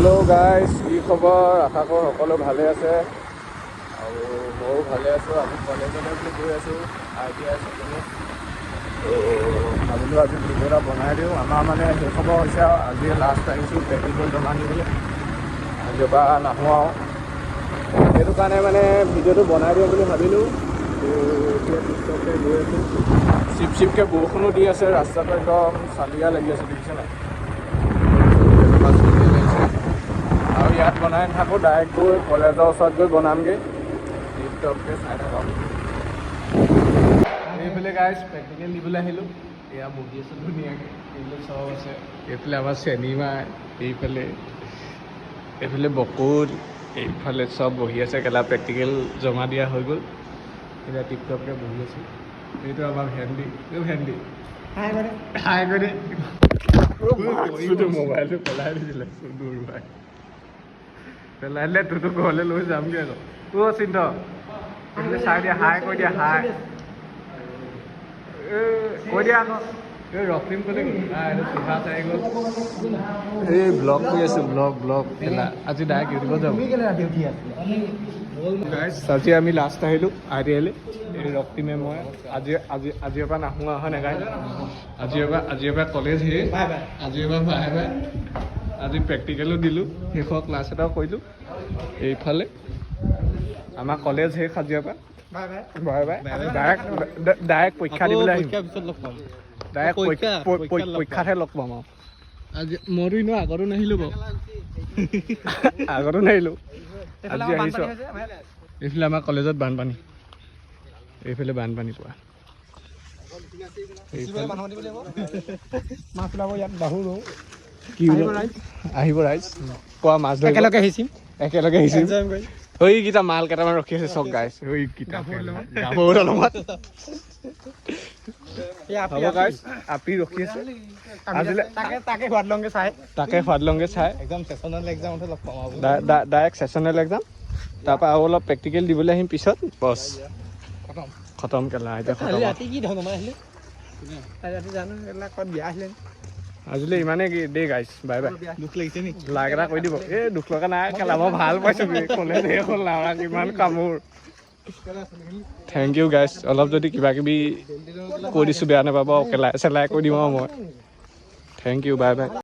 Hello' guys, কি খবৰ? আশা কৰোঁ সকলো ভালে আছে আৰু ময়ো ভালে আছোঁ। আমি কলেজলৈ বুলি গৈ আছোঁ ITI ছেকেণ্ডত। ভাবিলোঁ আজি ভিডিঅ' এটা বনাই দিওঁ। আমাৰ মানে শেষ হ'ব হৈছে আৰু আজি লাষ্ট আহিছোঁ প্ৰেক্টিকেল জমা দিবলৈ। আজিৰ পৰা নাহোঁ আৰু সেইটো কাৰণে মানে ভিডিঅ'টো বনাই দিওঁ বুলি ভাবিলোঁ। এতিয়া পিছতে গৈ আছোঁ। চিপকৈ বৰষুণো দি আছে, ৰাস্তাটো একদম চালিয়া লাগি আছে, দেখিছে নাই? আৰু ইয়াত বনাই নাথাকোঁ, ডাইৰেক্ট গৈ কলেজৰ ওচৰত গৈ বনামগৈ। টিপটপকৈ চাই থাকক। এইফালে গাইজ প্ৰেক্টিকেল দিবলৈ আহিলোঁ। এয়া বহি আছোঁ ধুনীয়াকৈ, এইবিলাক চব আছে। এইফালে আমাৰ চেনিমা, এইফালে বকুল, এইফালে চব বহি আছে। কেলা প্ৰেক্টিকেল জমা দিয়া হৈ গ'ল, এতিয়া টিপটপকৈ বহি আছোঁ। এইটো আমাৰ ভেন্দি, ভেন্দি হাই কৰি মোবাইলটো পেলাই দিছিলে, দূৰ ভাই পেলাই দিলে। তোৰতো ঘৰলৈ লৈ যামগৈ আকৌ। চিন্ত এইফালে চাই দিয়া, হাই কৈ দিয়া, হাই কৈ দিয়া আকৌ। এই ৰক্তিম ক'লে গ'ল? এইটো চিভা চাই গ'ল। এই ব্লগ কৰি আছোঁ, ব্লগ কেলা। আজি ডাইৰেক্ট ইউটিউবত যাম। আজি আমি লাষ্ট আহিলোঁ ITI। এই ৰক্তিমে মই আজিৰ পৰা নাহোঁ হয় নাই গাইজ? আজিৰ পৰা কলেজ শেষ, আজিৰ পৰা বাই বাই। আজি প্ৰেক্টিকেলো দিলোঁ, শেষৰ ক্লাছ এটাও কৰিলোঁ। এইফালে আমাৰ কলেজ শেষ, আজিৰ পৰা বাই বাই। ডাইৰেক্ট পৰীক্ষা দিবলৈ আহিম। ডাইৰেক্ট পৰীক্ষাতহে লগ পাম আৰু। আজি মইতো এনেও আগতো নাহিলোঁ বাৰু, আগতো নাহিলোঁ, আজি আহিছোঁ। এইফালে আমাৰ কলেজত বানপানী, এইফালে বানপানী পোৱা। কি আহিব ৰাইজ? কোৱা মাছ ধৰিব একেলগে আহিছিম। এইকেইটা মাল কেইটামান ৰখি আছে চক গাইজ। এইকেইটা হ'ব গাইজ, আপি ৰখি আছে। তাকে সোৱাদ লংগে চাই একদম ছেছনেল এক্সাম লগ পাম। ডাইৰেক্ট ছেছনেল এক্সাম, তাৰপৰা আৰু অলপ প্ৰেক্টিকেল দিবলৈ আহিম পিছত। বছ খতম কেলা, এতিয়া খতম। আজিলৈ ইমানেই দেই গাইজ, বাই বাই। দুখ লাগিছে নি? লাইক এটা কৰি দিব। এই দুখ লগা নাই কেলা, মই ভাল পাইছোঁ। কলেজ শেষ হ'ল, লাউৰা কিমান কামোৰ। Thank you guys. অলপ যদি কিবা কিবি কৈ দিছোঁ বেয়া নাপাব, চেলাই কৈ দিম আৰু মই। Thank you, bye by.